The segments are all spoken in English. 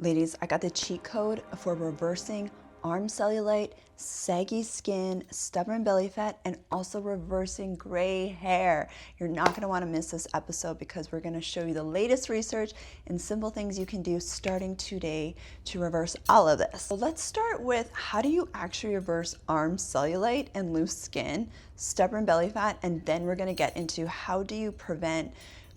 Ladies, I got the cheat code for reversing arm cellulite, saggy skin, stubborn belly fat, and also reversing gray hair. You're not going to want to miss this episode because we're going to show you the latest research and simple things you can do starting today to reverse all of this. So let's start with, how do you actually reverse arm cellulite and loose skin, stubborn belly fat, and then we're going to get into how do you prevent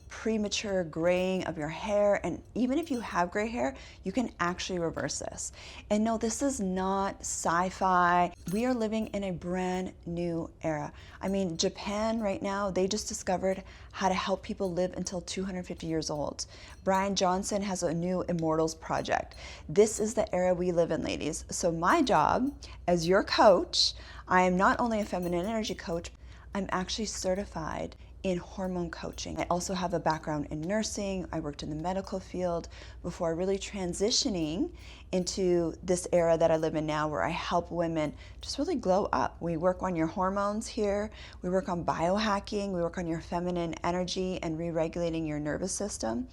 premature graying of your hair. And even if you have gray hair, you can actually reverse this. And no, this is not sci-fi. We are living in a brand new era. I mean, Japan right now, they just discovered how to help people live until 250 years old. Brian Johnson has a new Immortals project. This is the era we live in, ladies. So my job as your coach, I am not only a feminine energy coach, I'm actually certified in hormone coaching. I also have a background in nursing. I worked in the medical field before really transitioning into this era that I live in now, where I help women just really glow up. We work on your hormones here. We work on biohacking. We work on your feminine energy and re-regulating your nervous system.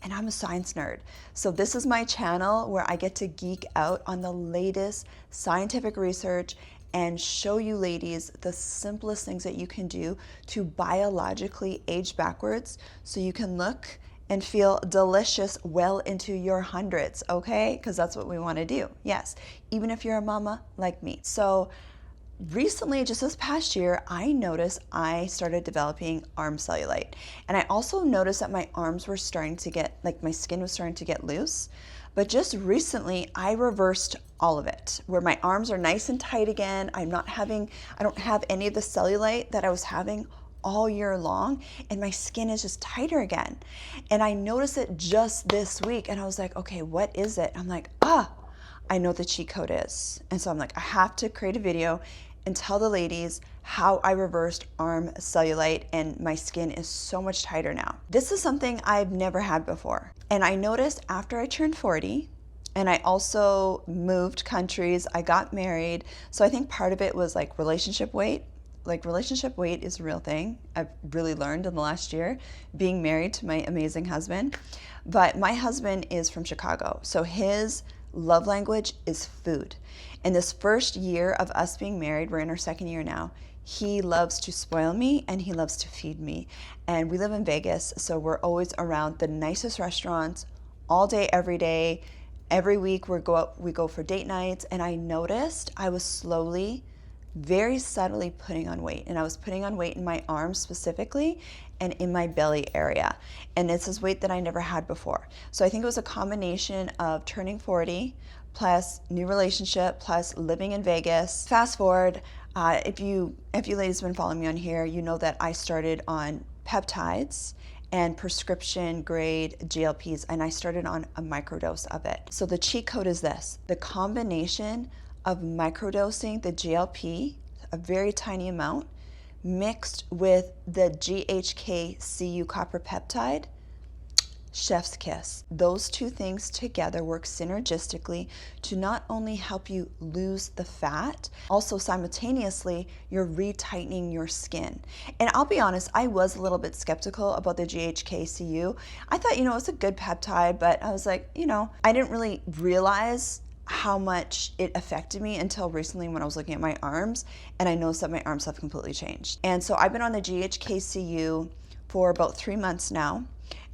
And I'm a science nerd. So this is my channel where I get to geek out on the latest scientific research and show you ladies the simplest things that you can do to biologically age backwards so you can look and feel delicious well into your hundreds, okay? Because that's what we want to do, yes, even if you're a mama like me. So recently, just this past year, I noticed I started developing arm cellulite. And I also noticed that my arms were starting to get, like my skin was starting to get loose. But just recently, I reversed all of it, where my arms are nice and tight again. I don't have any of the cellulite that I was having all year long, and my skin is just tighter again. And I noticed it just this week, and I was like, okay, what is it? I'm like, I know what the cheat code is. And so I'm like, I have to create a video and tell the ladies how I reversed arm cellulite, and my skin is so much tighter now. This is something I've never had before. And I noticed after I turned 40, and I also moved countries, I got married. So I think part of it was like relationship weight. Like relationship weight is a real thing. I've really learned in the last year being married to my amazing husband. But my husband is from Chicago. So his love language is food. And this first year of us being married, we're in our second year now, he loves to spoil me and he loves to feed me. And we live in Vegas, so we're always around the nicest restaurants all day, every day. Every week we go for date nights, and I noticed I was slowly, very subtly putting on weight. And I was putting on weight in my arms specifically and in my belly area. And this is weight that I never had before. So I think it was a combination of turning 40 plus new relationship plus living in Vegas. Fast forward, if you ladies have been following me on here, you know that I started on peptides and prescription grade GLPs, and I started on a microdose of it. So the cheat code is this: the combination of microdosing the GLP, a very tiny amount, mixed with the GHK-CU copper peptide, chef's kiss. Those two things together work synergistically to not only help you lose the fat, also simultaneously you're retightening your skin. And I'll be honest, I was a little bit skeptical about the GHK-CU. I thought, it's a good peptide, but I was like, I didn't really realize how much it affected me until recently when I was looking at my arms, and I noticed that my arms have completely changed. And so I've been on the GHK-CU for about 3 months now.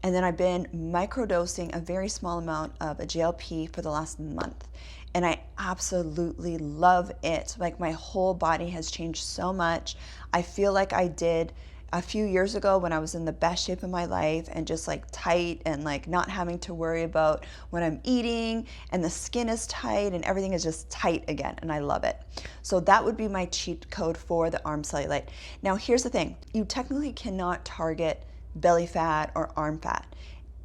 And then I've been microdosing a very small amount of a GLP for the last month. And I absolutely love it. Like, my whole body has changed so much. I feel like I did a few years ago when I was in the best shape of my life and just like tight and like not having to worry about what I'm eating, and the skin is tight and everything is just tight again, and I love it. So that would be my cheat code for the arm cellulite. Now here's the thing, you technically cannot target belly fat or arm fat.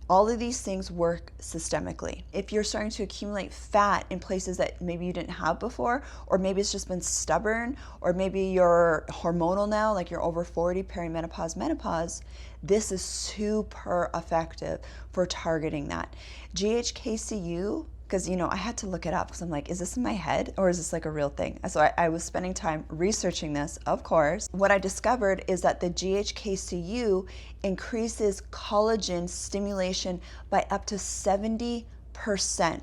All of these things work systemically. If you're starting to accumulate fat in places that maybe you didn't have before, or maybe it's just been stubborn, or maybe you're hormonal now, like you're over 40, perimenopause, menopause, this is super effective for targeting that. GHK-CU, because I had to look it up because I'm like, is this in my head or is this like a real thing? So I was spending time researching this, of course. What I discovered is that the GHK-CU increases collagen stimulation by up to 70%.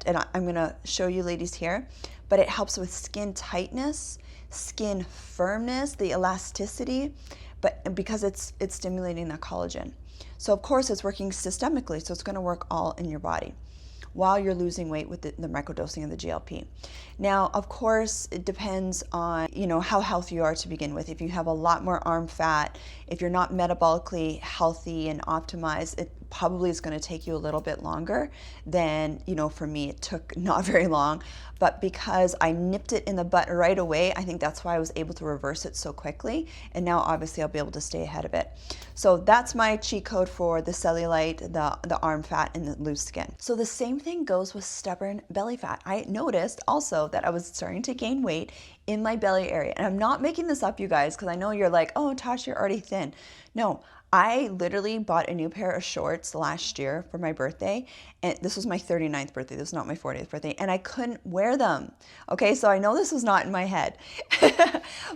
and I'm gonna show you ladies here, but it helps with skin tightness, skin firmness, the elasticity, but because it's stimulating that collagen. So of course it's working systemically, so it's gonna work all in your body while you're losing weight with the microdosing of the GLP. Now, of course, it depends on, how healthy you are to begin with. If you have a lot more arm fat, if you're not metabolically healthy and optimized, it probably is going to take you a little bit longer than, for me, it took not very long. But because I nipped it in the butt right away, I think that's why I was able to reverse it so quickly. And now obviously I'll be able to stay ahead of it. So that's my cheat code for the cellulite, the arm fat, and the loose skin. So the same thing goes with stubborn belly fat. I noticed also that I was starting to gain weight in my belly area. And I'm not making this up, you guys, because I know you're like, oh, Tosh, you're already thin. No, I literally bought a new pair of shorts last year for my birthday. And this was my 39th birthday. This was not my 40th birthday. And I couldn't wear them. Okay, so I know this was not in my head.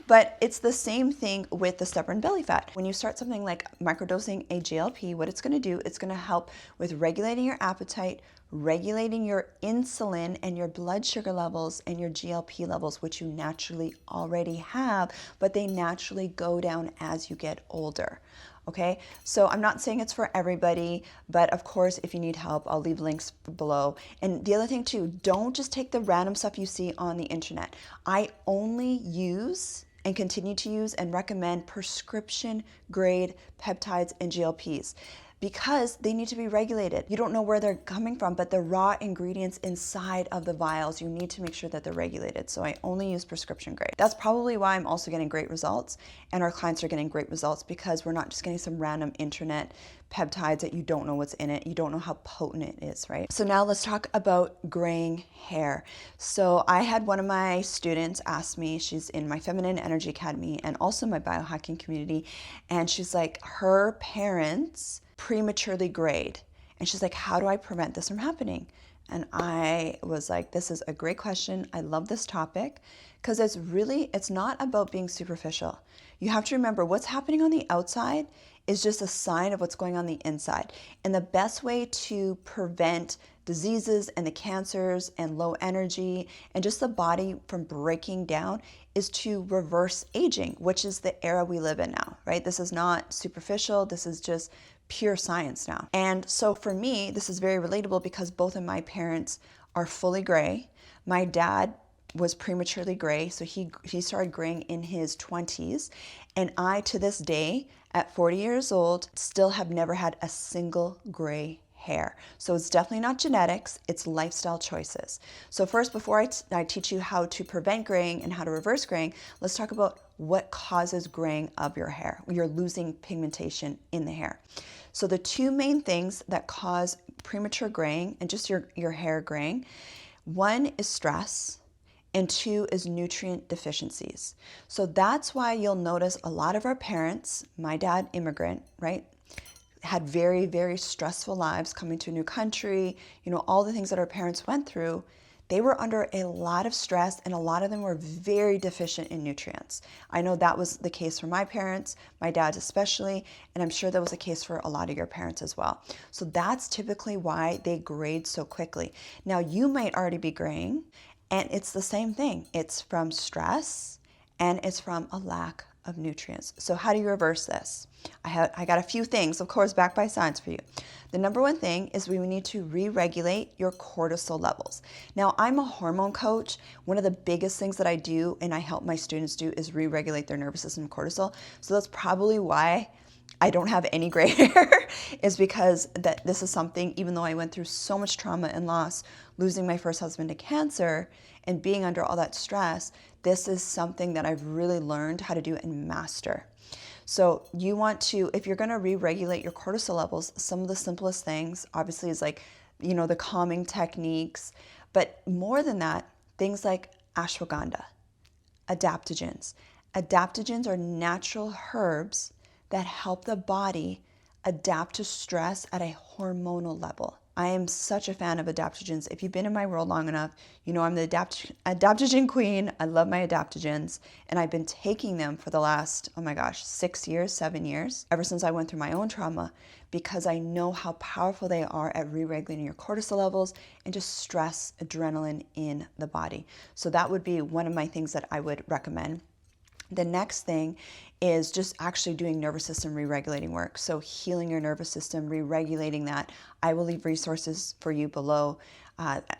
But it's the same thing with the stubborn belly fat. When you start something like microdosing a GLP, what it's going to do, it's going to help with regulating your appetite, regulating your insulin and your blood sugar levels and your GLP levels, which you naturally already have, but they naturally go down as you get older. Okay, so I'm not saying it's for everybody, but of course, if you need help, I'll leave links below. And the other thing too, don't just take the random stuff you see on the internet. I only use and continue to use and recommend prescription grade peptides and GLPs, because they need to be regulated. You don't know where they're coming from, but the raw ingredients inside of the vials, you need to make sure that they're regulated. So I only use prescription grade. That's probably why I'm also getting great results, and our clients are getting great results, because we're not just getting some random internet peptides that you don't know what's in it. You don't know how potent it is, right? So now let's talk about graying hair. So I had one of my students ask me, she's in my Feminine Energy Academy and also my biohacking community, and she's like, her parents prematurely grayed. And she's like, how do I prevent this from happening? And I was like, this is a great question. I love this topic, because it's not about being superficial. You have to remember, what's happening on the outside is just a sign of what's going on the inside. And the best way to prevent diseases and the cancers and low energy and just the body from breaking down is to reverse aging, which is the era we live in now, right? This is not superficial. This is just pure science now. And so for me, this is very relatable, because both of my parents are fully gray. My dad was prematurely gray, so he started graying in his 20s. And I, to this day, at 40 years old, still have never had a single gray hair. So it's definitely not genetics, it's lifestyle choices. So first, before I teach you how to prevent graying and how to reverse graying, let's talk about what causes graying of your hair. You're losing pigmentation in the hair. So the two main things that cause premature graying and just your hair graying, one is stress, and two is nutrient deficiencies. So that's why you'll notice a lot of our parents, my dad, immigrant, right, had very, very stressful lives coming to a new country, all the things that our parents went through. They were under a lot of stress, and a lot of them were very deficient in nutrients. I know that was the case for my parents, my dad's especially, and I'm sure that was the case for a lot of your parents as well. So that's typically why they grayed so quickly. Now, you might already be graying, and it's the same thing. It's from stress, and it's from a lack of nutrients. So how do you reverse this? I got a few things, of course, backed by science for you. The number one thing is we need to re-regulate your cortisol levels. Now, I'm a hormone coach. One of the biggest things that I do and I help my students do is re-regulate their nervous system cortisol. So that's probably why I don't have any gray hair, is because that this is something, even though I went through so much trauma and loss, losing my first husband to cancer and being under all that stress, this is something that I've really learned how to do and master. So you want to, if you're going to re-regulate your cortisol levels, some of the simplest things obviously is like, the calming techniques, but more than that, things like ashwagandha, adaptogens. Adaptogens are natural herbs that help the body adapt to stress at a hormonal level. I am such a fan of adaptogens. If you've been in my world long enough, you know I'm the adaptogen queen. I love my adaptogens, and I've been taking them for the last, oh my gosh, 6 years, 7 years, ever since I went through my own trauma, because I know how powerful they are at re-regulating your cortisol levels and just stress, adrenaline in the body. So that would be one of my things that I would recommend. The next thing is just actually doing nervous system re-regulating work. So healing your nervous system, re-regulating that. I will leave resources for you below.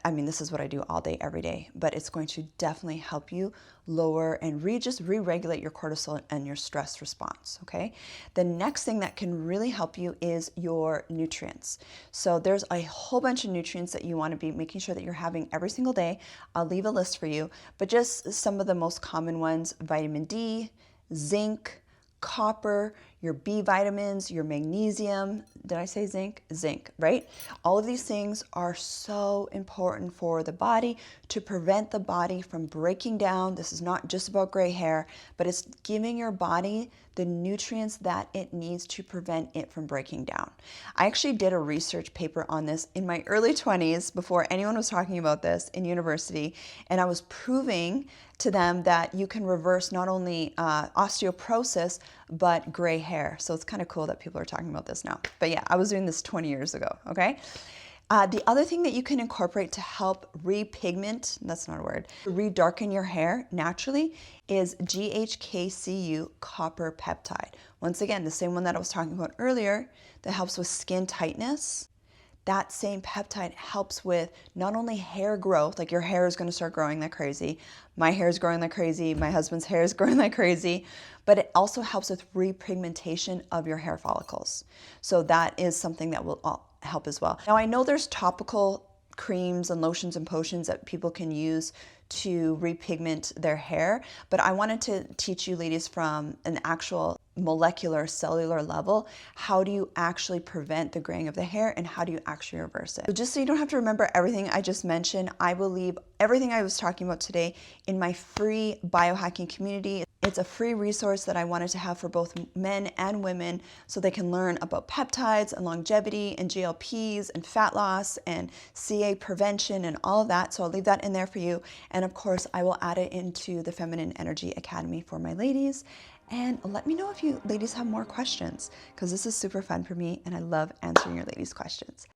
This is what I do all day, every day, but it's going to definitely help you lower and just re-regulate your cortisol and your stress response, okay? The next thing that can really help you is your nutrients. So there's a whole bunch of nutrients that you want to be making sure that you're having every single day. I'll leave a list for you, but just some of the most common ones: vitamin D, zinc, copper, your B vitamins, your magnesium. Did I say zinc? Zinc, right? All of these things are so important for the body to prevent the body from breaking down. This is not just about gray hair, but it's giving your body the nutrients that it needs to prevent it from breaking down. I actually did a research paper on this in my early 20s before anyone was talking about this in university, and I was proving to them that you can reverse not only osteoporosis, but gray hair. So it's kind of cool that people are talking about this now. But yeah, I was doing this 20 years ago, okay? The other thing that you can incorporate to help repigment, that's not a word, redarken your hair naturally, is GHK-CU copper peptide. Once again, the same one that I was talking about earlier that helps with skin tightness. That same peptide helps with not only hair growth, like your hair is going to start growing like crazy, my hair is growing like crazy, my husband's hair is growing like crazy, but it also helps with repigmentation of your hair follicles. So that is something that will help as well. Now I know there's topical creams and lotions and potions that people can use to repigment their hair, but I wanted to teach you ladies from an actual molecular cellular level, how do you actually prevent the graying of the hair and how do you actually reverse it. So just so you don't have to remember everything I just mentioned, I will leave everything I was talking about today in my free biohacking community. It's a free resource that I wanted to have for both men and women so they can learn about peptides and longevity and GLPs and fat loss and CA prevention and all of that. So I'll leave that in there for you. And of course, I will add it into the Feminine Energy Academy for my ladies. And let me know if you ladies have more questions, because this is super fun for me and I love answering your ladies' questions.